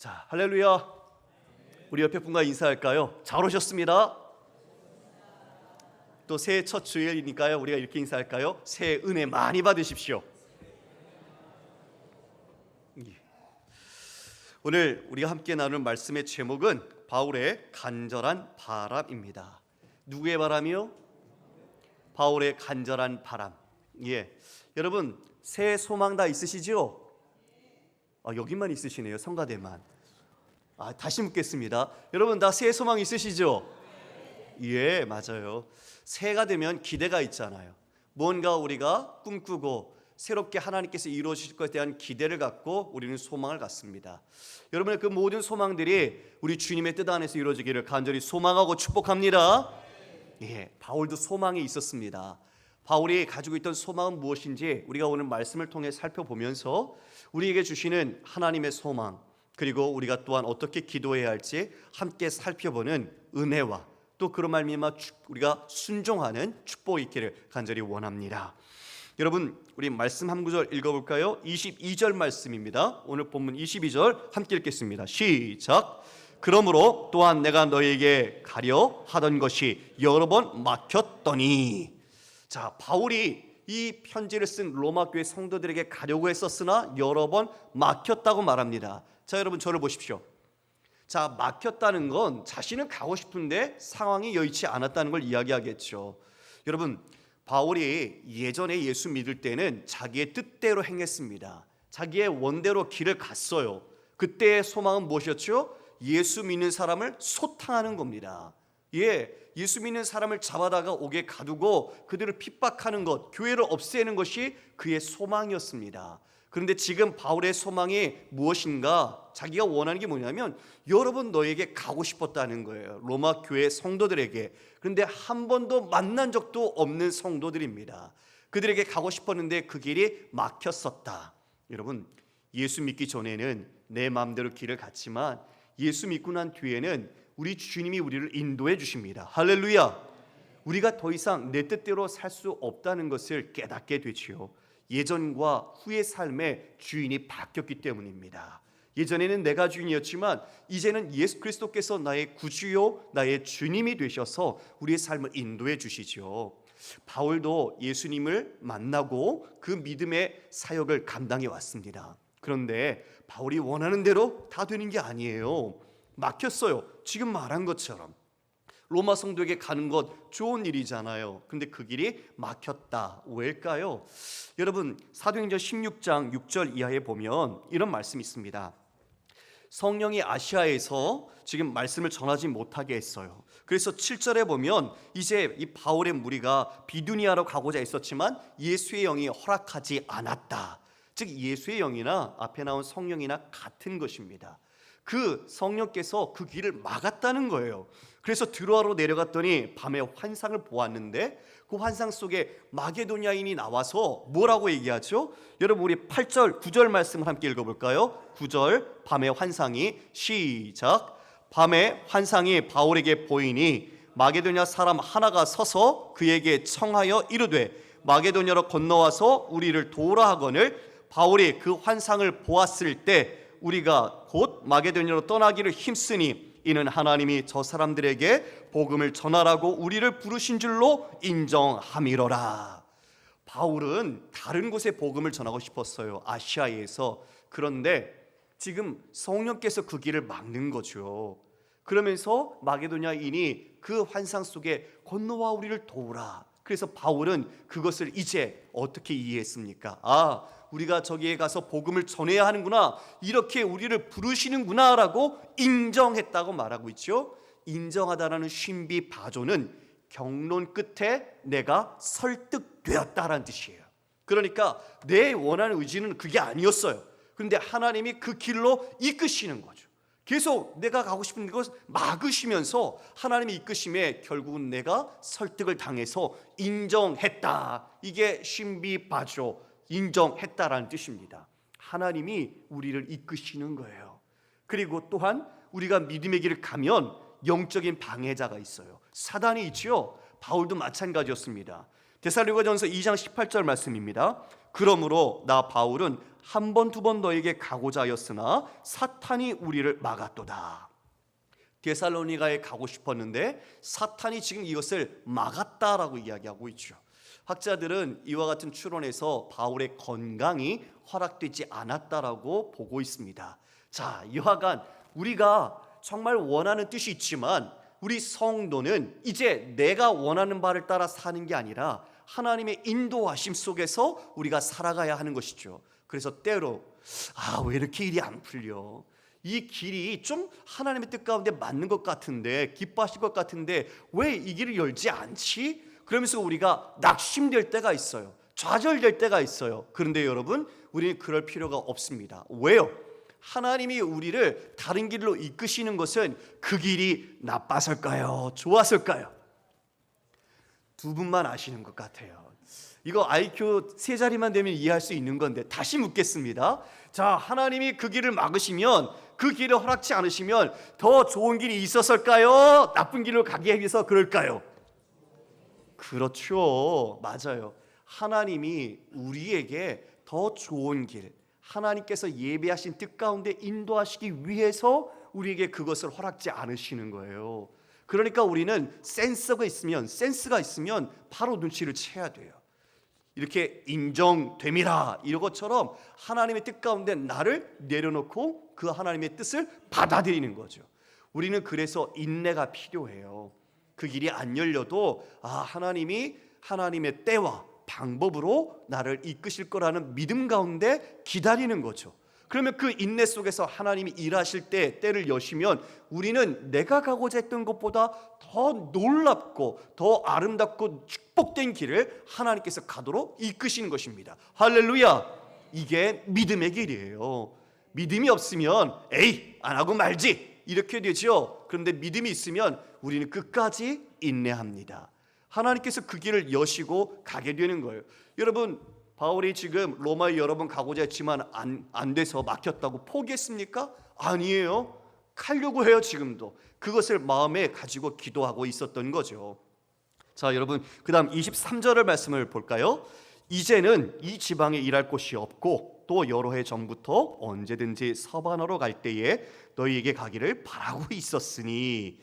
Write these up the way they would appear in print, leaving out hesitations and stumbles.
자, 할렐루야. 우리 옆에 분과 인사할까요? 잘 오셨습니다. 또 새해 첫 주일이니까요. 우리가 이렇게 인사할까요? 새해 은혜 많이 받으십시오. 오늘 우리가 함께 나눌 말씀의 제목은 바울의 간절한 바람입니다. 누구의 바람이요? 바울의 간절한 바람. 여러분 새해 소망 다 있으시죠? 여기만 있으시네요. 성가대만. 다시 묻겠습니다. 여러분 다 새해 소망 있으시죠? 예, 맞아요. 새해가 되면 기대가 있잖아요. 뭔가 우리가 꿈꾸고 새롭게 하나님께서 이루어주실 것에 대한 기대를 갖고 우리는 소망을 갖습니다. 여러분의 그 모든 소망들이 우리 주님의 뜻 안에서 이루어지기를 간절히 소망하고 축복합니다. 바울도 소망이 있었습니다. 바울이 가지고 있던 소망은 무엇인지 우리가 오늘 말씀을 통해 살펴보면서 우리에게 주시는 하나님의 소망, 그리고 우리가 또한 어떻게 기도해야 할지 함께 살펴보는 은혜와 또 그런 말미암아 우리가 순종하는 축복이 있기를 간절히 원합니다. 여러분 우리 말씀 한 구절 읽어볼까요? 22절 말씀입니다. 오늘 본문 22절 함께 읽겠습니다. 시작. 그러므로 또한 내가 너에게 가려 하던 것이 여러 번 막혔더니. 자, 바울이 이 편지를 쓴 로마 교회 성도들에게 가려고 했었으나 여러 번 막혔다고 말합니다. 자, 여러분 저를 보십시오. 자, 막혔다는 건 자신은 가고 싶은데 상황이 여의치 않았다는 걸 이야기하겠죠. 여러분 바울이 예전에 예수 믿을 때는 자기의 뜻대로 행했습니다. 자기의 원대로 길을 갔어요. 그때의 소망은 무엇이었죠? 예수 믿는 사람을 소탕하는 겁니다. 예수 믿는 사람을 잡아다가 옥에 가두고 그들을 핍박하는 것, 교회를 없애는 것이 그의 소망이었습니다. 그런데 지금 바울의 소망이 무엇인가? 자기가 원하는 게 뭐냐면 여러분 너에게 가고 싶었다는 거예요. 로마 교회 성도들에게. 그런데 한 번도 만난 적도 없는 성도들입니다. 그들에게 가고 싶었는데 그 길이 막혔었다. 여러분 예수 믿기 전에는 내 마음대로 길을 갔지만 예수 믿고 난 뒤에는 우리 주님이 우리를 인도해 주십니다. 할렐루야. 우리가 더 이상 내 뜻대로 살 수 없다는 것을 깨닫게 되지요. 예전과 후의 삶의 주인이 바뀌었기 때문입니다. 예전에는 내가 주인이었지만 이제는 예수 그리스도께서 나의 구주요 나의 주님이 되셔서 우리의 삶을 인도해 주시죠. 바울도 예수님을 만나고 그 믿음의 사역을 감당해 왔습니다. 그런데 바울이 원하는 대로 다 되는 게 아니에요. 막혔어요. 지금 말한 것처럼 로마 성도에게 가는 것 좋은 일이잖아요. 그런데 그 길이 막혔다. 왜일까요? 여러분 사도행전 16장 6절 이하에 보면 이런 말씀이 있습니다. 성령이 아시아에서 지금 말씀을 전하지 못하게 했어요. 그래서 7절에 보면 이제 이 바울의 무리가 비두니아로 가고자 했었지만 예수의 영이 허락하지 않았다. 즉 예수의 영이나 앞에 나온 성령이나 같은 것입니다. 그 성령께서 그 길을 막았다는 거예요. 그래서 드로아로 내려갔더니 밤에 환상을 보았는데 그 환상 속에 마게도냐인이 나와서 뭐라고 얘기하죠? 여러분 우리 8절 9절 말씀을 함께 읽어볼까요? 9절 밤의 환상이 시작. 밤에 환상이 바울에게 보이니 마게도냐 사람 하나가 서서 그에게 청하여 이르되 마게도냐로 건너와서 우리를 도우라 하거늘 바울이 그 환상을 보았을 때 우리가 곧 마게도냐로 떠나기를 힘쓰니 이는 하나님이 저 사람들에게 복음을 전하라고 우리를 부르신 줄로 인정함이로라. 바울은 다른 곳에 복음을 전하고 싶었어요. 아시아에서. 그런데 지금 성령께서 그 길을 막는 거죠. 그러면서 마게도냐인이 그 환상 속에 건너와 우리를 도우라. 그래서 바울은 그것을 이제 어떻게 이해했습니까? 우리가 저기에 가서 복음을 전해야 하는구나, 이렇게 우리를 부르시는구나 라고 인정했다고 말하고 있죠. 인정하다라는 신비 바조는 경론 끝에 내가 설득되었다라는 뜻이에요. 그러니까 내 원하는 의지는 그게 아니었어요. 그런데 하나님이 그 길로 이끄시는 거죠. 계속 내가 가고 싶은 것을 막으시면서 하나님의 이끄심에 결국은 내가 설득을 당해서 인정했다. 이게 신비 바조, 인정했다라는 뜻입니다. 하나님이 우리를 이끄시는 거예요. 그리고 또한 우리가 믿음의 길을 가면 영적인 방해자가 있어요. 사단이 있지요. 바울도 마찬가지였습니다. 데살로니가전서 2장 18절 말씀입니다. 그러므로 나 바울은 한 번 두 번 너에게 가고자 하였으나 사탄이 우리를 막았도다. 데살로니가에 가고 싶었는데 사탄이 지금 이것을 막았다라고 이야기하고 있죠. 학자들은 이와 같은 추론에서 바울의 건강이 허락되지 않았다라고 보고 있습니다. 자, 여하간 우리가 정말 원하는 뜻이 있지만 우리 성도는 이제 내가 원하는 바를 따라 사는 게 아니라 하나님의 인도하심 속에서 우리가 살아가야 하는 것이죠. 그래서 때로 왜 이렇게 일이 안 풀려? 이 길이 좀 하나님의 뜻 가운데 맞는 것 같은데, 기뻐하실 것 같은데 왜 이 길을 열지 않지? 그러면서 우리가 낙심될 때가 있어요. 좌절될 때가 있어요. 그런데 여러분, 우리는 그럴 필요가 없습니다. 왜요? 하나님이 우리를 다른 길로 이끄시는 것은 그 길이 나빠서일까요? 좋았을까요? 두 분만 아시는 것 같아요. 이거 IQ 세 자리만 되면 이해할 수 있는 건데 다시 묻겠습니다. 자, 하나님이 그 길을 막으시면, 그 길을 허락지 않으시면 더 좋은 길이 있었을까요? 나쁜 길로 가기 위해서 그럴까요? 그렇죠. 맞아요. 하나님이 우리에게 더 좋은 길, 하나님께서 예비하신 뜻 가운데 인도하시기 위해서 우리에게 그것을 허락지 않으시는 거예요. 그러니까 우리는 센스가 있으면 바로 눈치를 채야 돼요. 이렇게 인정됨이라 이런 것처럼 하나님의 뜻 가운데 나를 내려놓고 그 하나님의 뜻을 받아들이는 거죠. 우리는 그래서 인내가 필요해요. 그 길이 안 열려도 하나님이 하나님의 때와 방법으로 나를 이끄실 거라는 믿음 가운데 기다리는 거죠. 그러면 그 인내 속에서 하나님이 일하실 때 때를 여시면 우리는 내가 가고자 했던 것보다 더 놀랍고 더 아름답고 축복된 길을 하나님께서 가도록 이끄시는 것입니다. 할렐루야. 이게 믿음의 길이에요. 믿음이 없으면 안 하고 말지 이렇게 되죠. 그런데 믿음이 있으면 우리는 끝까지 인내합니다. 하나님께서 그 길을 여시고 가게 되는 거예요. 여러분, 바울이 지금 로마에 여러 번 가고자 했지만 안 돼서 막혔다고 포기했습니까? 아니에요. 가려고 해요. 지금도 그것을 마음에 가지고 기도하고 있었던 거죠. 자, 여러분, 그 다음 23절의 말씀을 볼까요? 이제는 이 지방에 일할 곳이 없고 또 여러 해 전부터 언제든지 서반으로 갈 때에 너희에게 가기를 바라고 있었으니.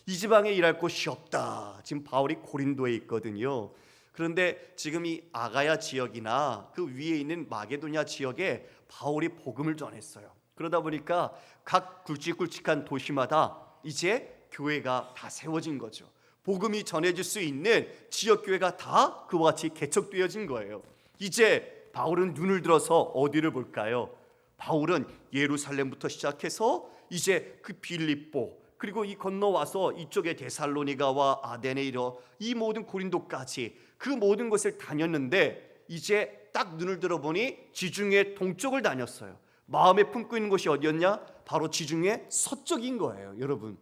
이 지방에 일할 곳이 없다. 지금 바울이 고린도에 있거든요. 그런데 지금 이 아가야 지역이나 그 위에 있는 마게도냐 지역에 바울이 복음을 전했어요. 그러다 보니까 각 굵직굵직한 도시마다 이제 교회가 다 세워진 거죠. 복음이 전해질 수 있는 지역교회가 다 그와 같이 개척되어진 거예요. 이제 바울은 눈을 들어서 어디를 볼까요? 바울은 예루살렘부터 시작해서 이제 그 빌립보, 그리고 이 건너와서 이쪽에 데살로니가와 아데네 이러 이 모든 고린도까지 그 모든 곳을 다녔는데 이제 딱 눈을 들어보니 지중해 동쪽을 다녔어요. 마음에 품고 있는 곳이 어디였냐? 바로 지중해 서쪽인 거예요, 여러분.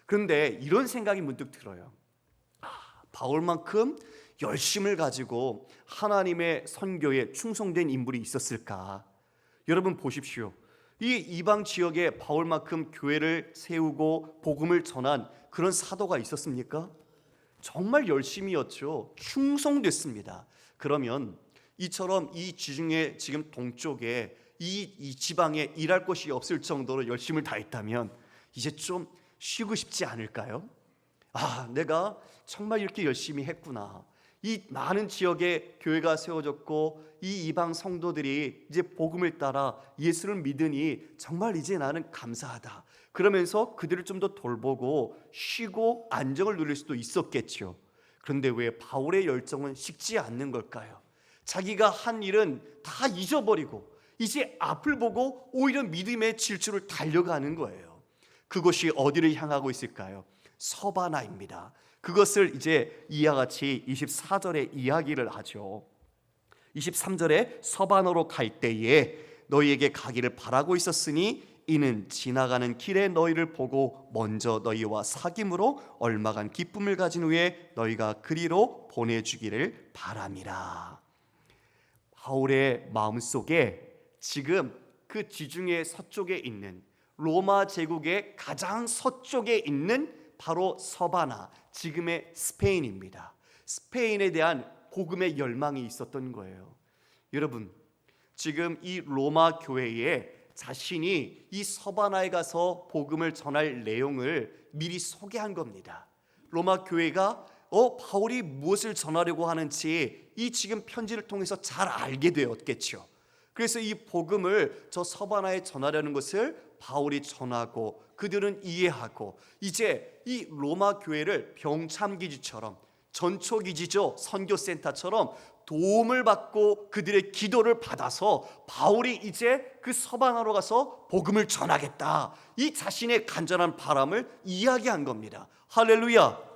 그런데 이런 생각이 문득 들어요. 바울만큼 열심을 가지고 하나님의 선교에 충성된 인물이 있었을까? 여러분 보십시오. 이 이방 지역에 바울만큼 교회를 세우고 복음을 전한 그런 사도가 있었습니까? 정말 열심이었죠. 충성됐습니다. 그러면 이처럼 이 지중해 지금 동쪽에 이 지방에 일할 곳이 없을 정도로 열심을 다했다면 이제 좀 쉬고 싶지 않을까요? 내가 정말 이렇게 열심히 했구나. 이 많은 지역에 교회가 세워졌고 이 이방 성도들이 이제 복음을 따라 예수를 믿으니 정말 이제 나는 감사하다. 그러면서 그들을 좀 더 돌보고 쉬고 안정을 누릴 수도 있었겠죠. 그런데 왜 바울의 열정은 식지 않는 걸까요? 자기가 한 일은 다 잊어버리고 이제 앞을 보고 오히려 믿음의 질주를 달려가는 거예요. 그것이 어디를 향하고 있을까요? 서바나입니다. 그것을 이제 이와 같이 24절에 이야기를 하죠. 23절에 서바나로 갈 때에 너희에게 가기를 바라고 있었으니 이는 지나가는 길에 너희를 보고 먼저 너희와 사귐으로 얼마간 기쁨을 가진 후에 너희가 그리로 보내주기를 바람이라. 바울의 마음속에 지금 그 지중해 서쪽에 있는 로마 제국의 가장 서쪽에 있는 바로 서바나, 지금의 스페인입니다. 스페인에 대한 복음의 열망이 있었던 거예요. 여러분, 지금 이 로마 교회에 자신이 이 서바나에 가서 복음을 전할 내용을 미리 소개한 겁니다. 로마 교회가 바울이 무엇을 전하려고 하는지 이 지금 편지를 통해서 잘 알게 되었겠죠. 그래서 이 복음을 저 서바나에 전하려는 것을 바울이 전하고 그들은 이해하고 이제 이 로마 교회를 병참기지처럼 전초기지죠, 선교센터처럼 도움을 받고 그들의 기도를 받아서 바울이 이제 그 서바나로 가서 복음을 전하겠다, 이 자신의 간절한 바람을 이야기한 겁니다. 할렐루야.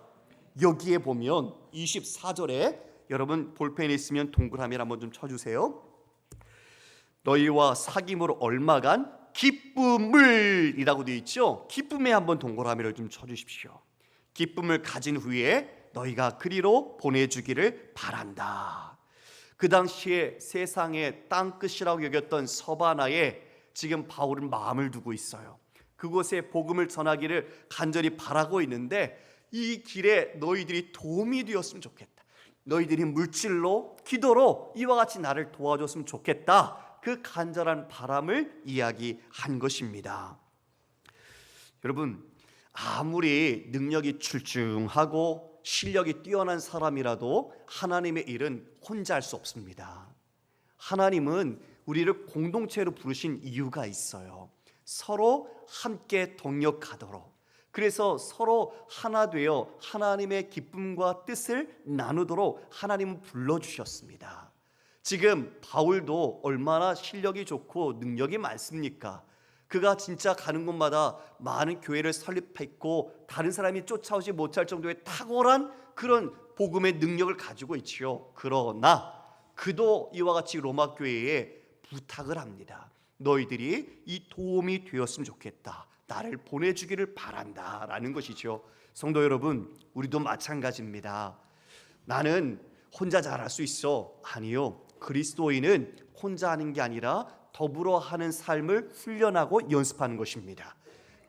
여기에 보면 24절에 여러분 볼펜이 있으면 동그라미를 한번 좀 쳐주세요. 너희와 사귐으로 얼마간 기쁨을 이라고 되어 있죠. 기쁨에 한번 동그라미를 좀 쳐주십시오. 기쁨을 가진 후에 너희가 그리로 보내주기를 바란다. 그 당시에 세상의 땅끝이라고 여겼던 서바나에 지금 바울은 마음을 두고 있어요. 그곳에 복음을 전하기를 간절히 바라고 있는데 이 길에 너희들이 도움이 되었으면 좋겠다. 너희들이 물질로 기도로 이와 같이 나를 도와줬으면 좋겠다. 그 간절한 바람을 이야기한 것입니다. 여러분, 아무리 능력이 출중하고 실력이 뛰어난 사람이라도 하나님의 일은 혼자 할 수 없습니다. 하나님은 우리를 공동체로 부르신 이유가 있어요. 서로 함께 동력하도록. 그래서 서로 하나 되어 하나님의 기쁨과 뜻을 나누도록 하나님은 불러주셨습니다. 지금 바울도 얼마나 실력이 좋고 능력이 많습니까? 그가 진짜 가는 곳마다 많은 교회를 설립했고 다른 사람이 쫓아오지 못할 정도의 탁월한 그런 복음의 능력을 가지고 있지요. 그러나 그도 이와 같이 로마 교회에 부탁을 합니다. 너희들이 이 도움이 되었으면 좋겠다. 나를 보내주기를 바란다 라는 것이죠. 성도 여러분, 우리도 마찬가지입니다. 나는 혼자 잘할 수 있어. 아니요. 그리스도인은 혼자 하는 게 아니라 더불어 하는 삶을 훈련하고 연습하는 것입니다.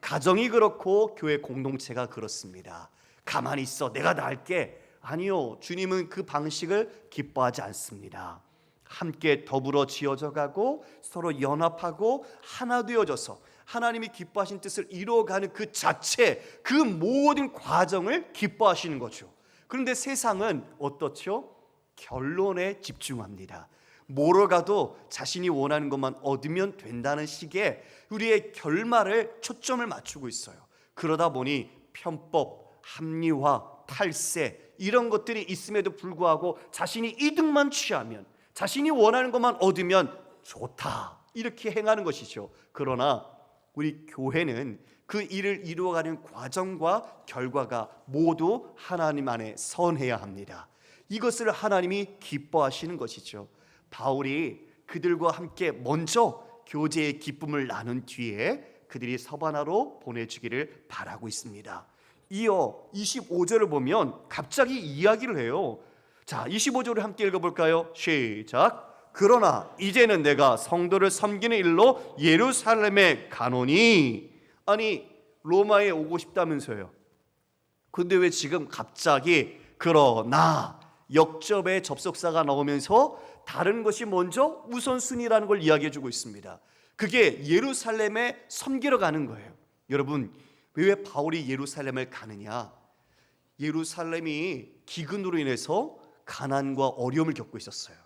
가정이 그렇고 교회 공동체가 그렇습니다. 가만히 있어, 내가 다 할게. 아니요, 주님은 그 방식을 기뻐하지 않습니다. 함께 더불어 지어져 가고 서로 연합하고 하나 되어져서 하나님이 기뻐하신 뜻을 이루어가는 그 자체, 그 모든 과정을 기뻐하시는 거죠. 그런데 세상은 어떻죠? 결론에 집중합니다. 뭐로 가도 자신이 원하는 것만 얻으면 된다는 식의 우리의 결말을 초점을 맞추고 있어요. 그러다 보니 편법, 합리화, 탈세 이런 것들이 있음에도 불구하고 자신이 이득만 취하면, 자신이 원하는 것만 얻으면 좋다, 이렇게 행하는 것이죠. 그러나 우리 교회는 그 일을 이루어가는 과정과 결과가 모두 하나님 안에 선해야 합니다. 이것을 하나님이 기뻐하시는 것이죠. 바울이 그들과 함께 먼저 교제의 기쁨을 나눈 뒤에 그들이 서바나로 보내주기를 바라고 있습니다. 이어 25절을 보면 갑자기 이야기를 해요. 자, 25절을 함께 읽어볼까요? 시작. 그러나 이제는 내가 성도를 섬기는 일로 예루살렘에 가노니. 아니, 로마에 오고 싶다면서요. 근데 왜 지금 갑자기 그러나 역접의 접속사가 나오면서 다른 것이 먼저 우선순위라는 걸 이야기해 주고 있습니다. 그게 예루살렘에 섬기러 가는 거예요. 여러분, 왜 바울이 예루살렘을 가느냐? 예루살렘이 기근으로 인해서 가난과 어려움을 겪고 있었어요.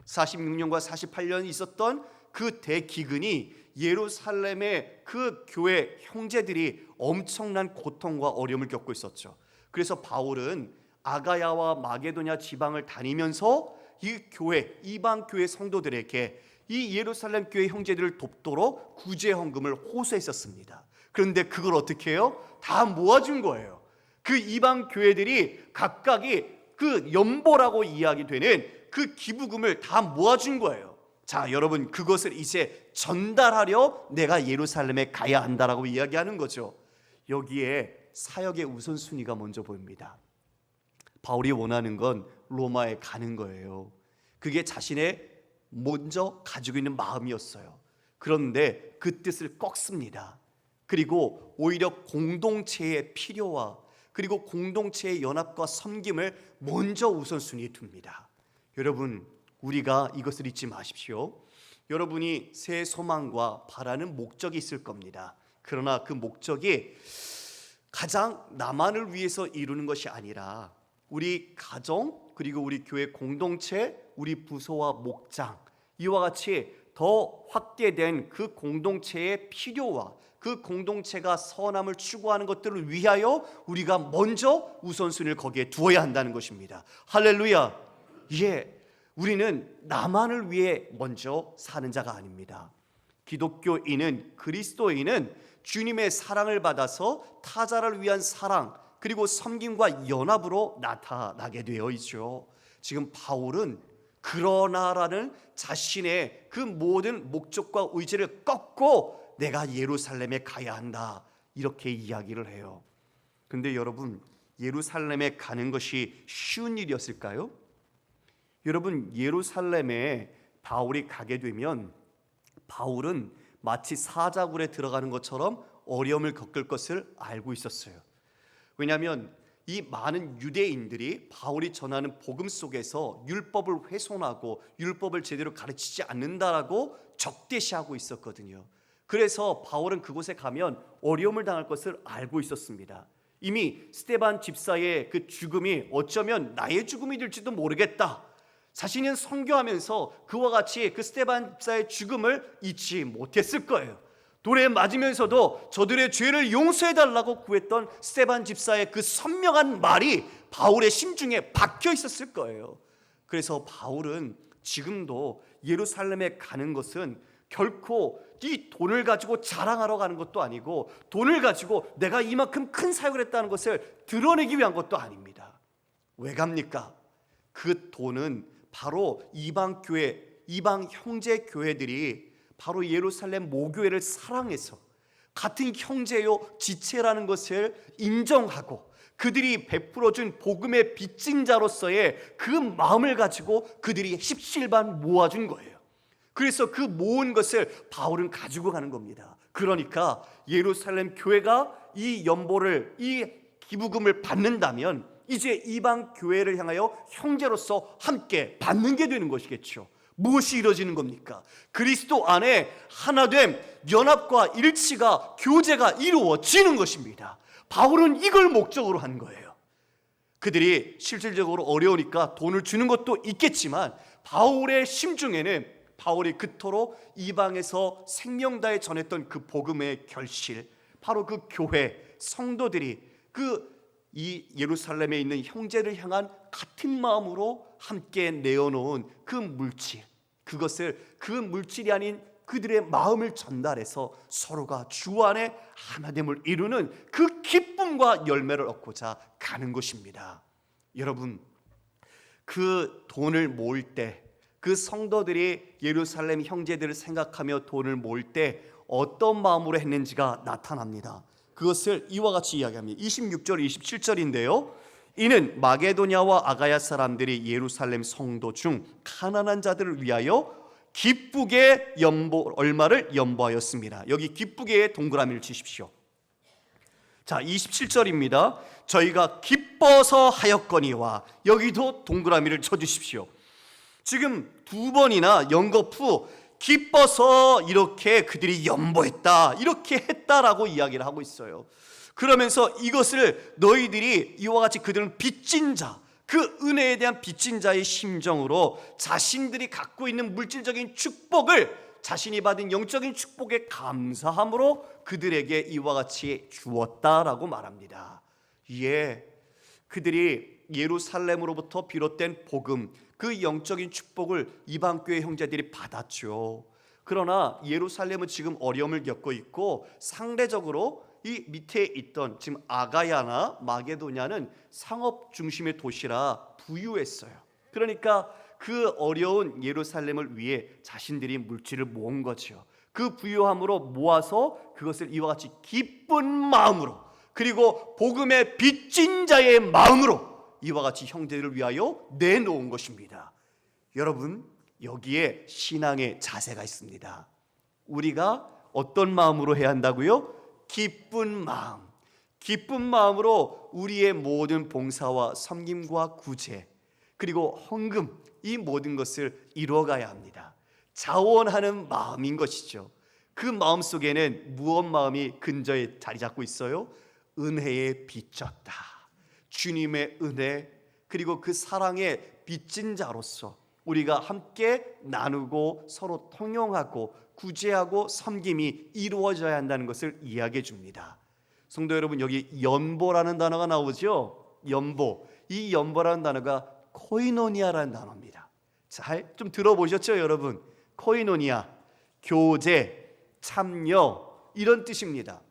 46년과 48년 있었던 그 대기근이 예루살렘의 그 교회 형제들이 엄청난 고통과 어려움을 겪고 있었죠. 그래서 바울은 아가야와 마게도냐 지방을 다니면서 이 교회, 이방 교회 성도들에게 이 예루살렘 교회 형제들을 돕도록 구제 헌금을 호소했었습니다. 그런데 그걸 어떻게 해요? 다 모아준 거예요. 그 이방 교회들이 각각이 그 연보라고 이야기되는 그 기부금을 다 모아준 거예요. 자, 여러분, 그것을 이제 전달하려 내가 예루살렘에 가야 한다라고 이야기하는 거죠. 여기에 사역의 우선순위가 먼저 보입니다. 바울이 원하는 건 로마에 가는 거예요. 그게 자신의 먼저 가지고 있는 마음이었어요. 그런데 그 뜻을 꺾습니다. 그리고 오히려 공동체의 필요와 그리고 공동체의 연합과 섬김을 먼저 우선순위에 둡니다. 여러분, 우리가 이것을 잊지 마십시오. 여러분이 새 소망과 바라는 목적이 있을 겁니다. 그러나 그 목적이 가장 나만을 위해서 이루는 것이 아니라 우리 가정, 그리고 우리 교회 공동체, 우리 부서와 목장, 이와 같이 더 확대된 그 공동체의 필요와 그 공동체가 선함을 추구하는 것들을 위하여 우리가 먼저 우선순위를 거기에 두어야 한다는 것입니다. 할렐루야. 예, 우리는 나만을 위해 먼저 사는 자가 아닙니다. 기독교인은, 그리스도인은 주님의 사랑을 받아서 타자를 위한 사랑, 그리고 섬김과 연합으로 나타나게 되어 있죠. 지금 바울은 그러나라는 자신의 그 모든 목적과 의지를 꺾고 내가 예루살렘에 가야 한다, 이렇게 이야기를 해요. 근데 여러분, 예루살렘에 가는 것이 쉬운 일이었을까요? 여러분, 예루살렘에 바울이 가게 되면 바울은 마치 사자굴에 들어가는 것처럼 어려움을 겪을 것을 알고 있었어요. 왜냐하면 이 많은 유대인들이 바울이 전하는 복음 속에서 율법을 훼손하고 율법을 제대로 가르치지 않는다라고 적대시하고 있었거든요. 그래서 바울은 그곳에 가면 어려움을 당할 것을 알고 있었습니다. 이미 스데반 집사의 그 죽음이 어쩌면 나의 죽음이 될지도 모르겠다, 자신은 선교하면서 그와 같이 그 스데반 집사의 죽음을 잊지 못했을 거예요. 돌에 맞으면서도 저들의 죄를 용서해달라고 구했던 스데반 집사의 그 선명한 말이 바울의 심중에 박혀 있었을 거예요. 그래서 바울은 지금도 예루살렘에 가는 것은 결코 이 돈을 가지고 자랑하러 가는 것도 아니고, 돈을 가지고 내가 이만큼 큰 사역을 했다는 것을 드러내기 위한 것도 아닙니다. 왜 갑니까? 그 돈은 바로 이방 교회, 이방 형제 교회들이 바로 예루살렘 모교회를 사랑해서 같은 형제요 지체라는 것을 인정하고 그들이 베풀어준 복음의 빚진 자로서의 그 마음을 가지고 그들이 십실반 모아준 거예요. 그래서 그 모은 것을 바울은 가지고 가는 겁니다. 그러니까 예루살렘 교회가 이 연보를, 이 기부금을 받는다면 이제 이방 교회를 향하여 형제로서 함께 받는 게 되는 것이겠죠. 무엇이 이루어지는 겁니까? 그리스도 안에 하나됨, 연합과 일치가, 교제가 이루어지는 것입니다. 바울은 이걸 목적으로 한 거예요. 그들이 실질적으로 어려우니까 돈을 주는 것도 있겠지만 바울의 심중에는 바울이 그토록 이방에서 생명 다해 전했던 그 복음의 결실, 바로 그 교회 성도들이 이 예루살렘에 있는 형제를 향한 같은 마음으로 함께 내어놓은 그 물질, 그것을 그 물질이 아닌 그들의 마음을 전달해서 서로가 주 안에 하나됨을 이루는 그 기쁨과 열매를 얻고자 가는 것입니다. 여러분, 그 돈을 모을 때, 그 성도들이 예루살렘 형제들을 생각하며 돈을 모을 때 어떤 마음으로 했는지가 나타납니다. 그것을 이와 같이 이야기합니다. 26절 27절인데요 이는 마게도냐와 아가야 사람들이 예루살렘 성도 중 가난한 자들을 위하여 기쁘게 얼마를 연보하였습니다. 여기 기쁘게에 동그라미를 치십시오. 자, 27절입니다. 저희가 기뻐서 하였거니와, 여기도 동그라미를 쳐주십시오. 지금 두 번이나 연거푸 기뻐서 이렇게 그들이 연보했다, 이렇게 했다라고 이야기를 하고 있어요. 그러면서 이것을 너희들이 이와 같이 그들은 빚진 자, 그 은혜에 대한 빚진 자의 심정으로 자신들이 갖고 있는 물질적인 축복을, 자신이 받은 영적인 축복에 감사함으로 그들에게 이와 같이 주었다라고 말합니다. 예, 그들이 예루살렘으로부터 비롯된 복음, 그 영적인 축복을 이방교회 형제들이 받았죠. 그러나 예루살렘은 지금 어려움을 겪고 있고, 상대적으로 이 밑에 있던 지금 아가야나 마게도냐는 상업 중심의 도시라 부유했어요. 그러니까 그 어려운 예루살렘을 위해 자신들이 물질을 모은 거죠. 그 부유함으로 모아서 그것을 이와 같이 기쁜 마음으로, 그리고 복음의 빚진 자의 마음으로 이와 같이 형제를 위하여 내놓은 것입니다. 여러분, 여기에 신앙의 자세가 있습니다. 우리가 어떤 마음으로 해야 한다고요? 기쁜 마음, 기쁜 마음으로 우리의 모든 봉사와 섬김과 구제, 그리고 헌금, 이 모든 것을 이루어가야 합니다. 자원하는 마음인 것이죠. 그 마음 속에는 무엇 마음이 근저에 자리 잡고 있어요? 은혜에 빚졌다. 주님의 은혜 그리고 그 사랑의 빚진 자로서 우리가 함께 나누고 서로 통용하고 구제하고 섬김이 이루어져야 한다는 것을 이야기해 줍니다. 성도 여러분, 여기 연보라는 단어가 나오죠. 연보. 이 연보라는 단어가 코이노니아라는 단어입니다. 잘 좀 들어보셨죠, 여러분? 코이노니아, 교제, 참여 이런 뜻입니다.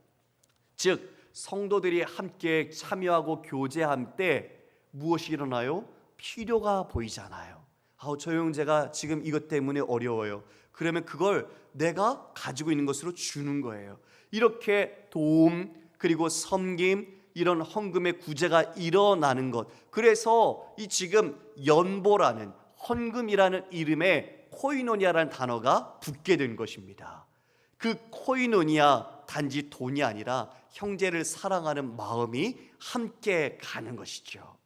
즉 성도들이 함께 참여하고 교제할 때 무엇이 일어나요? 필요가 보이잖아요. 저 형제가 지금 이것 때문에 어려워요. 그러면 그걸 내가 가지고 있는 것으로 주는 거예요. 이렇게 도움 그리고 섬김 이런 헌금의 구제가 일어나는 것. 그래서 이 지금 연보라는 헌금이라는 이름에 코이노니아라는 단어가 붙게 된 것입니다. 그 코이노니아 단지 돈이 아니라 형제를 사랑하는 마음이 함께 가는 것이죠.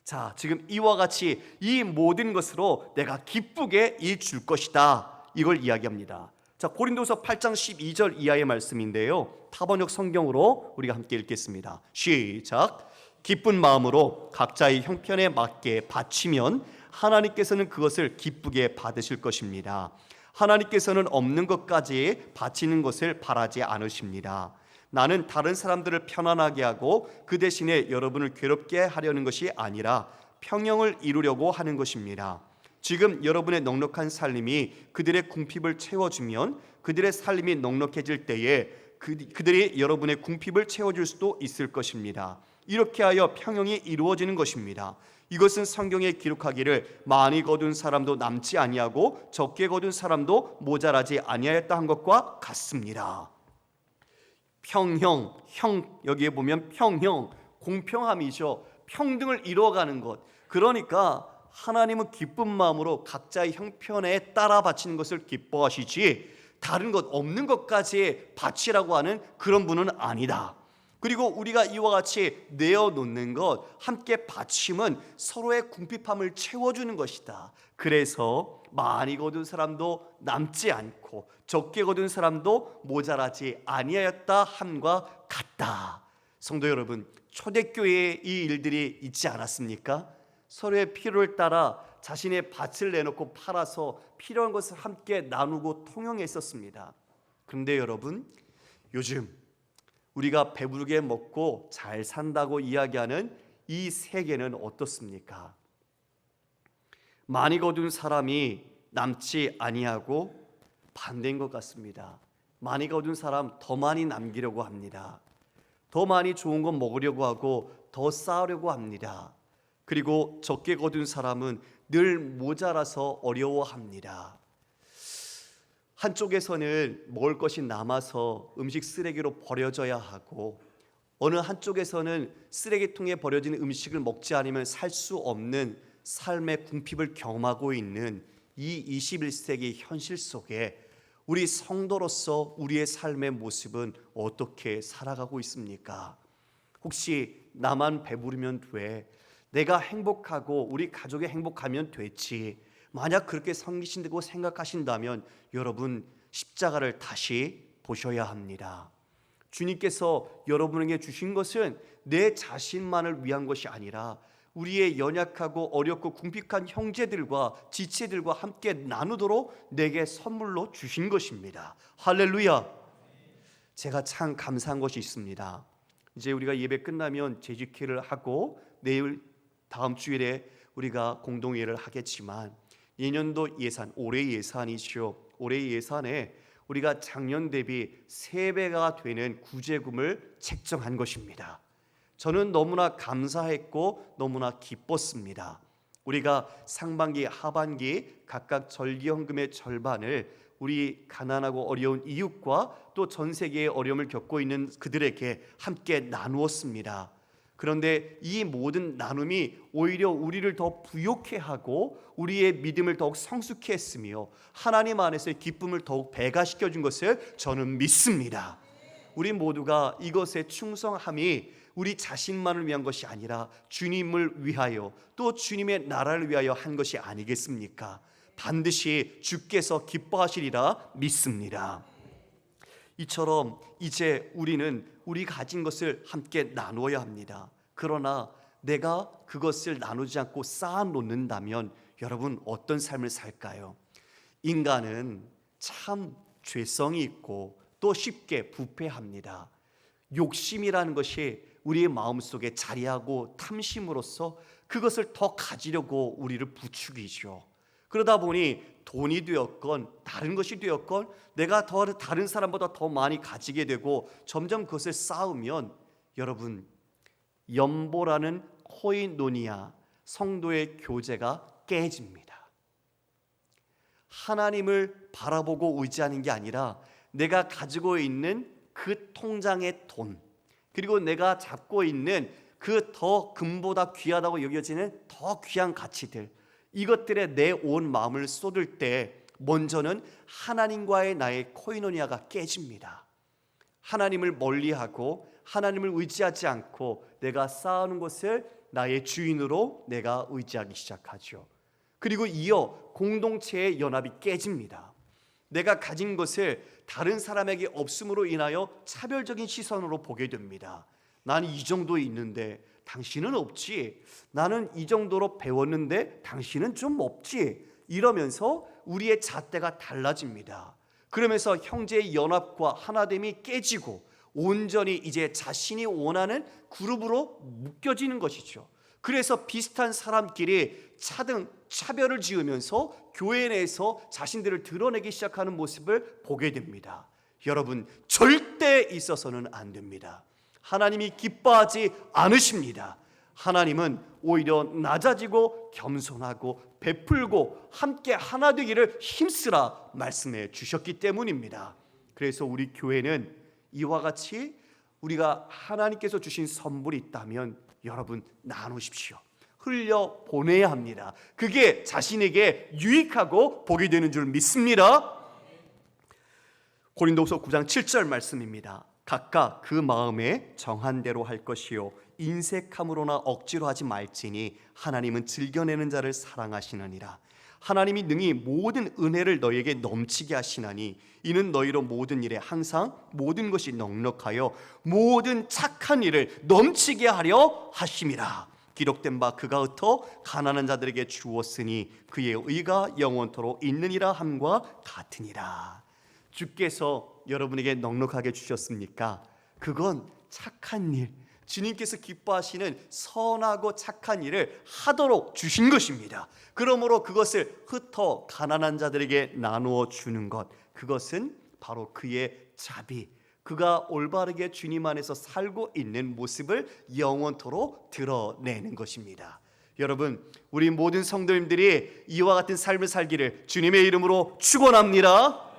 자, 지금 이와 같이 이 모든 것으로 내가 기쁘게 일 줄 것이다. 이걸 이야기합니다. 자, 고린도서 8장 12절 이하의 말씀인데요. 타번역 성경으로 우리가 함께 읽겠습니다. 시작. 기쁜 마음으로 각자의 형편에 맞게 바치면 하나님께서는 그것을 기쁘게 받으실 것입니다. 하나님께서는 없는 것까지 바치는 것을 바라지 않으십니다. 나는 다른 사람들을 편안하게 하고 그 대신에 여러분을 괴롭게 하려는 것이 아니라 평형을 이루려고 하는 것입니다. 지금 여러분의 넉넉한 살림이 그들의 궁핍을 채워주면 그들의 살림이 넉넉해질 때에 그들이 여러분의 궁핍을 채워줄 수도 있을 것입니다. 이렇게 하여 평형이 이루어지는 것입니다. 이것은 성경에 기록하기를 많이 거둔 사람도 남지 아니하고 적게 거둔 사람도 모자라지 아니하였다 한 것과 같습니다. 평형, 여기에 보면 평형, 공평함이죠. 평등을 이루어가는 것. 그러니까 하나님은 기쁜 마음으로 각자의 형편에 따라 바치는 것을 기뻐하시지 다른 것 없는 것까지 바치라고 하는 그런 분은 아니다. 그리고 우리가 이와 같이 내어놓는 것, 함께 바침은 서로의 궁핍함을 채워주는 것이다. 그래서 많이 거둔 사람도 남지 않고 적게 거둔 사람도 모자라지 아니하였다 함과 같다. 성도 여러분, 초대교회에 이 일들이 있지 않았습니까? 서로의 필요를 따라 자신의 밭을 내놓고 팔아서 필요한 것을 함께 나누고 통용했었습니다. 그런데 여러분, 요즘 우리가 배부르게 먹고 잘 산다고 이야기하는 이 세계는 어떻습니까? 많이 거둔 사람이 남지 아니하고 반대인 것 같습니다. 많이 거둔 사람 더 많이 남기려고 합니다. 더 많이 좋은 거 먹으려고 하고 더 쌓으려고 합니다. 그리고 적게 거둔 사람은 늘 모자라서 어려워합니다. 한쪽에서는 먹을 것이 남아서 음식 쓰레기로 버려져야 하고 어느 한쪽에서는 쓰레기통에 버려진 음식을 먹지 않으면 살 수 없는 삶의 궁핍을 경험하고 있는 이 21세기 현실 속에 우리 성도로서 우리의 삶의 모습은 어떻게 살아가고 있습니까? 혹시 나만 배부르면 돼? 내가 행복하고 우리 가족이 행복하면 됐지. 만약 그렇게 섬기신다고 생각하신다면 여러분 십자가를 다시 보셔야 합니다. 주님께서 여러분에게 주신 것은 내 자신만을 위한 것이 아니라 우리의 연약하고 어렵고 궁핍한 형제들과 지체들과 함께 나누도록 내게 선물로 주신 것입니다. 할렐루야. 제가 참 감사한 것이 있습니다. 이제 우리가 예배 끝나면 재직회를 하고 내일 다음 주일에 우리가 공동회를 하겠지만 예년도 예산, 올해 예산이죠. 올해 예산에 우리가 작년 대비 3배가 되는 구제금을 책정한 것입니다. 저는 너무나 감사했고 너무나 기뻤습니다. 우리가 상반기, 하반기 각각 절기헌금의 절반을 우리 가난하고 어려운 이웃과 또 전 세계의 어려움을 겪고 있는 그들에게 함께 나누었습니다. 그런데 이 모든 나눔이 오히려 우리를 더 부욕해 하고 우리의 믿음을 더욱 성숙해 했으며 하나님 안에서의 기쁨을 더욱 배가시켜 준 것을 저는 믿습니다. 우리 모두가 이것에 충성함이 우리 자신만을 위한 것이 아니라 주님을 위하여 또 주님의 나라를 위하여 한 것이 아니겠습니까? 반드시 주께서 기뻐하시리라 믿습니다. 이처럼 이제 우리는 우리 가진 것을 함께 나누어야 합니다. 그러나 내가 그것을 나누지 않고 쌓아놓는다면 여러분 어떤 삶을 살까요? 인간은 참 죄성이 있고 또 쉽게 부패합니다. 욕심이라는 것이 우리의 마음속에 자리하고 탐심으로써 그것을 더 가지려고 우리를 부추기죠. 그러다 보니 돈이 되었건 다른 것이 되었건 내가 다른 사람보다 더 많이 가지게 되고 점점 그것을 쌓으면 여러분 연보라는 코이노니아 성도의 교제가 깨집니다. 하나님을 바라보고 의지하는 게 아니라 내가 가지고 있는 그 통장의 돈, 그리고 내가 잡고 있는 그 더 금보다 귀하다고 여겨지는 더 귀한 가치들, 이것들에 내 온 마음을 쏟을 때 먼저는 하나님과의 나의 코이노니아가 깨집니다. 하나님을 멀리하고 하나님을 의지하지 않고 내가 쌓아놓은 것을 나의 주인으로 내가 의지하기 시작하죠. 그리고 이어 공동체의 연합이 깨집니다. 내가 가진 것을 다른 사람에게 없음으로 인하여 차별적인 시선으로 보게 됩니다. 나는 이 정도 있는데 당신은 없지. 나는 이 정도로 배웠는데 당신은 좀 없지. 이러면서 우리의 잣대가 달라집니다. 그러면서 형제의 연합과 하나됨이 깨지고 온전히 이제 자신이 원하는 그룹으로 묶여지는 것이죠. 그래서 비슷한 사람끼리 차별을 지으면서 교회 내에서 자신들을 드러내기 시작하는 모습을 보게 됩니다. 여러분 절대 있어서는 안 됩니다. 하나님이 기뻐하지 않으십니다. 하나님은 오히려 낮아지고 겸손하고 베풀고 함께 하나 되기를 힘쓰라 말씀해 주셨기 때문입니다. 그래서 우리 교회는 이와 같이 우리가 하나님께서 주신 선물이 있다면 여러분 나누십시오. 흘려 보내야 합니다. 그게 자신에게 유익하고 복이 되는 줄 믿습니다. 고린도후서 9장 7절 말씀입니다. 각각 그 마음에 정한 대로 할 것이요 인색함으로나 억지로 하지 말지니 하나님은 즐겨내는 자를 사랑하시느니라. 하나님이 능히 모든 은혜를 너희에게 넘치게 하시나니 이는 너희로 모든 일에 항상 모든 것이 넉넉하여 모든 착한 일을 넘치게 하려 하심이라. 기록된 바 그가 흩어 가난한 자들에게 주었으니 그의 의가 영원토록 있느니라 함과 같으니라. 주께서 여러분에게 넉넉하게 주셨습니까? 그건 착한 일, 주님께서 기뻐하시는 선하고 착한 일을 하도록 주신 것입니다. 그러므로 그것을 흩어 가난한 자들에게 나누어 주는 것, 그것은 바로 그의 자비, 그가 올바르게 주님 안에서 살고 있는 모습을 영원토록 드러내는 것입니다. 여러분, 우리 모든 성도님들이 이와 같은 삶을 살기를 주님의 이름으로 축원합니다.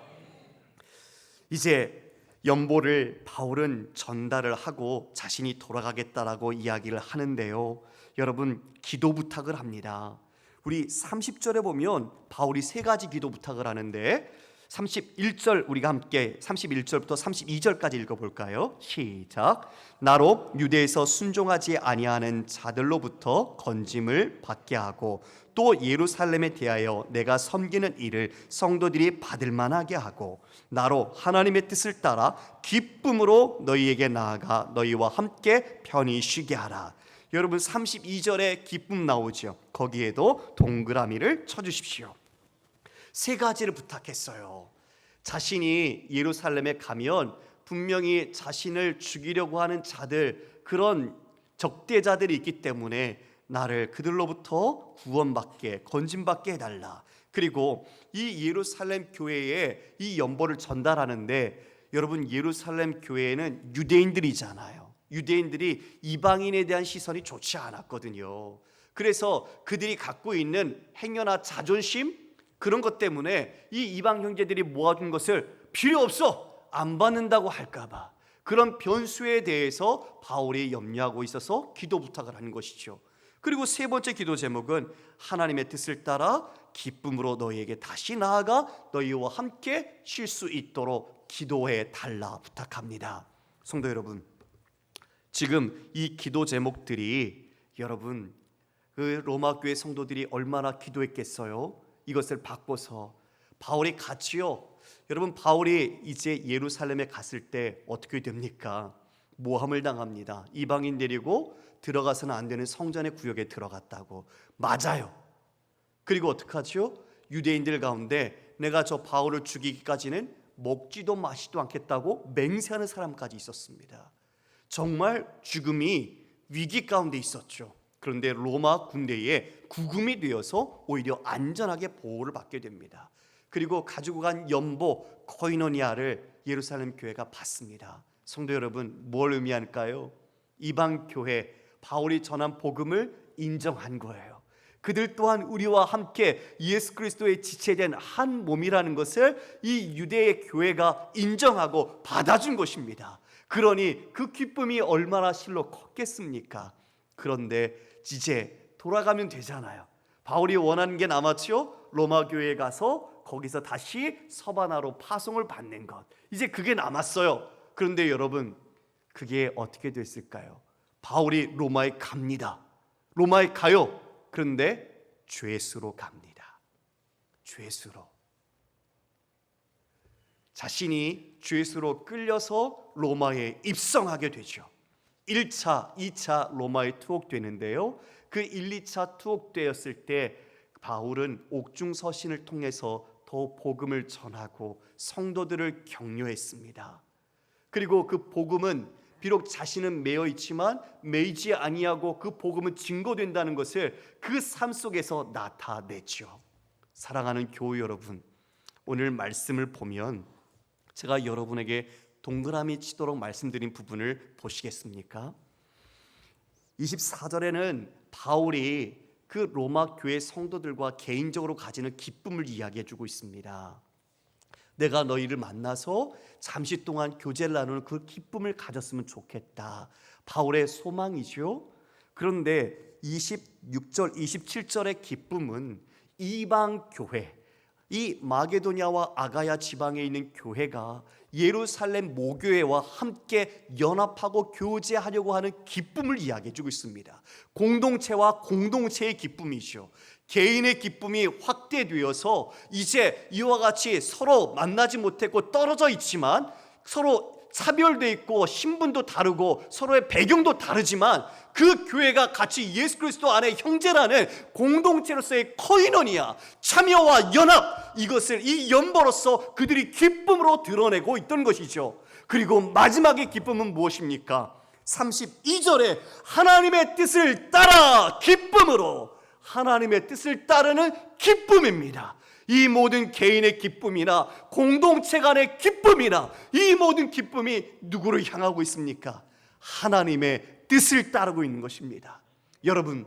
이제 연보를 바울은 전달을 하고 자신이 돌아가겠다라고 이야기를 하는데요. 여러분 기도 부탁을 합니다. 우리 30절에 보면 바울이 세 가지 기도 부탁을 하는데 31절 우리가 함께 31절부터 32절까지 읽어볼까요? 시작. 나로 유대에서 순종하지 아니하는 자들로부터 건짐을 받게 하고 또 예루살렘에 대하여 내가 섬기는 일을 성도들이 받을 만하게 하고 나로 하나님의 뜻을 따라 기쁨으로 너희에게 나아가 너희와 함께 편히 쉬게 하라. 여러분 32절에 기쁨 나오죠. 거기에도 동그라미를 쳐주십시오. 세 가지를 부탁했어요. 자신이 예루살렘에 가면 분명히 자신을 죽이려고 하는 자들, 그런 적대자들이 있기 때문에 나를 그들로부터 구원받게, 건짐받게 해달라. 그리고 이 예루살렘 교회에 이 연보를 전달하는데 여러분 예루살렘 교회에는 유대인들이잖아요. 유대인들이 이방인에 대한 시선이 좋지 않았거든요. 그래서 그들이 갖고 있는 행여나 자존심 그런 것 때문에 이 이방 형제들이 모아준 것을 필요 없어 안 받는다고 할까봐 그런 변수에 대해서 바울이 염려하고 있어서 기도 부탁을 하는 것이죠. 그리고 세 번째 기도 제목은 하나님의 뜻을 따라 기쁨으로 너희에게 다시 나아가 너희와 함께 쉴 수 있도록 기도해 달라 부탁합니다. 성도 여러분, 지금 이 기도 제목들이 여러분 그 로마 교회 성도들이 얼마나 기도했겠어요? 이것을 바꿔서 바울이 같이요. 여러분, 바울이 이제 예루살렘에 갔을 때 어떻게 됩니까? 모함을 당합니다. 이방인 데리고 들어가서는 안 되는 성전의 구역에 들어갔다고. 맞아요. 그리고 어떡하죠? 유대인들 가운데 내가 저 바울을 죽이기까지는 먹지도 마시지도 않겠다고 맹세하는 사람까지 있었습니다. 정말 죽음이 위기 가운데 있었죠. 그런데 로마 군대에 구금이 되어서 오히려 안전하게 보호를 받게 됩니다. 그리고 가지고 간 연보 코이노니아를 예루살렘 교회가 받습니다. 성도 여러분, 뭘 의미할까요? 이방 교회, 바울이 전한 복음을 인정한 거예요. 그들 또한 우리와 함께 예수 그리스도의 지체된 한 몸이라는 것을 이 유대의 교회가 인정하고 받아준 것입니다. 그러니 그 기쁨이 얼마나 실로 컸겠습니까? 그런데 이제 돌아가면 되잖아요. 바울이 원하는 게 남았죠. 로마 교회에 가서 거기서 다시 서바나로 파송을 받는 것, 이제 그게 남았어요. 그런데 여러분, 그게 어떻게 됐을까요? 바울이 로마에 갑니다. 로마에 가요. 그런데 죄수로 갑니다. 죄수로. 자신이 죄수로 끌려서 로마에 입성하게 되죠. 1차, 2차 로마에 투옥되는데요. 그 1, 2차 투옥되었을 때 바울은 옥중서신을 통해서 더 복음을 전하고 성도들을 격려했습니다. 그리고 그 복음은 비록 자신은 매여 있지만 매이지 아니하고 그 복음은 증거된다는 것을 그 삶 속에서 나타냈죠. 사랑하는 교우 여러분, 오늘 말씀을 보면 제가 여러분에게 동그라미 치도록 말씀드린 부분을 보시겠습니까? 24절에는 바울이 그 로마 교회 성도들과 개인적으로 가지는 기쁨을 이야기해 주고 있습니다. 내가 너희를 만나서 잠시 동안 교제를 나누는 그 기쁨을 가졌으면 좋겠다. 바울의 소망이죠. 그런데 26절, 27절의 기쁨은 이방 교회, 이 마게도냐와 아가야 지방에 있는 교회가 예루살렘 모교회와 함께 연합하고 교제하려고 하는 기쁨을 이야기해 주고 있습니다. 공동체와 공동체의 기쁨이죠. 개인의 기쁨이 확대되어서 이제 이와 같이 서로 만나지 못했고 떨어져 있지만 서로 차별되어 있고 신분도 다르고 서로의 배경도 다르지만 그 교회가 같이 예수 그리스도 안에 형제라는 공동체로서의 코이노니아, 참여와 연합, 이것을 이 연보로서 그들이 기쁨으로 드러내고 있던 것이죠. 그리고 마지막의 기쁨은 무엇입니까? 32절에 하나님의 뜻을 따라 기쁨으로, 하나님의 뜻을 따르는 기쁨입니다. 이 모든 개인의 기쁨이나 공동체 간의 기쁨이나 이 모든 기쁨이 누구를 향하고 있습니까? 하나님의 뜻을 따르고 있는 것입니다. 여러분,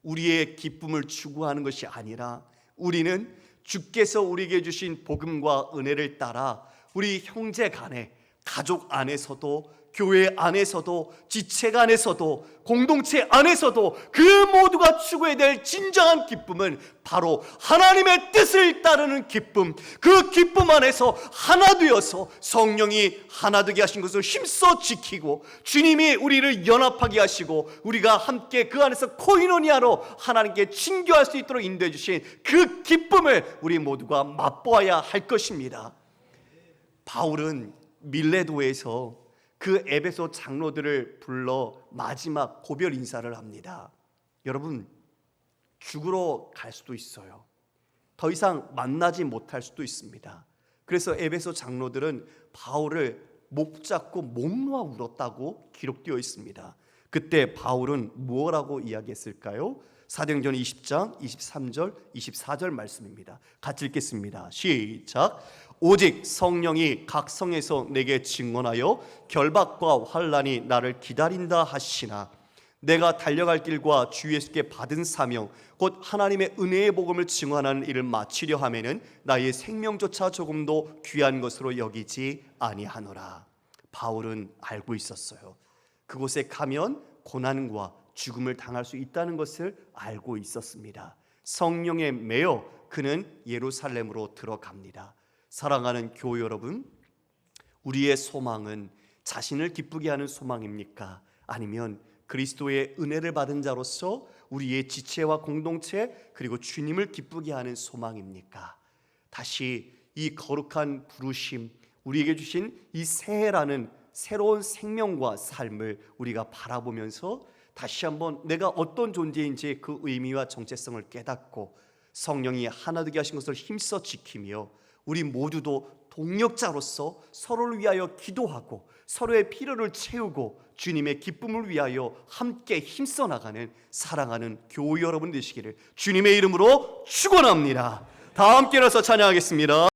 우리의 기쁨을 추구하는 것이 아니라 우리는 주께서 우리에게 주신 복음과 은혜를 따라 우리 형제 간에, 가족 안에서도, 교회 안에서도, 지체 안에서도, 공동체 안에서도 그 모두가 추구해야 될 진정한 기쁨은 바로 하나님의 뜻을 따르는 기쁨, 그 기쁨 안에서 하나 되어서 성령이 하나 되게 하신 것을 힘써 지키고 주님이 우리를 연합하게 하시고 우리가 함께 그 안에서 코이노니아로 하나님께 친교할 수 있도록 인도해 주신 그 기쁨을 우리 모두가 맛보아야 할 것입니다. 바울은 밀레도에서 그 에베소 장로들을 불러 마지막 고별 인사를 합니다. 여러분, 죽으러 갈 수도 있어요. 더 이상 만나지 못할 수도 있습니다. 그래서 에베소 장로들은 바울을 목 잡고 목 놓아 울었다고 기록되어 있습니다. 그때 바울은 무엇라고 이야기했을까요? 사도행전 20장 23절 24절 말씀입니다. 같이 읽겠습니다. 시작. 오직 성령이 각 성에서 내게 증언하여 결박과 환난이 나를 기다린다 하시나 내가 달려갈 길과 주 예수께 받은 사명 곧 하나님의 은혜의 복음을 증언하는 일을 마치려 하면은 나의 생명조차 조금도 귀한 것으로 여기지 아니하노라. 바울은 알고 있었어요. 그곳에 가면 고난과 죽음을 당할 수 있다는 것을 알고 있었습니다. 성령에 매여 그는 예루살렘으로 들어갑니다. 사랑하는 교우 여러분, 우리의 소망은 자신을 기쁘게 하는 소망입니까? 아니면 그리스도의 은혜를 받은 자로서 우리의 지체와 공동체 그리고 주님을 기쁘게 하는 소망입니까? 다시 이 거룩한 부르심, 우리에게 주신 이 새해라는 새로운 생명과 삶을 우리가 바라보면서 다시 한번 내가 어떤 존재인지 그 의미와 정체성을 깨닫고 성령이 하나 되게 하신 것을 힘써 지키며 우리 모두도 동력자로서 서로를 위하여 기도하고 서로의 필요를 채우고 주님의 기쁨을 위하여 함께 힘써 나가는 사랑하는 교우 여러분 되시기를 주님의 이름으로 축원합니다. 다 함께 일어서 찬양하겠습니다.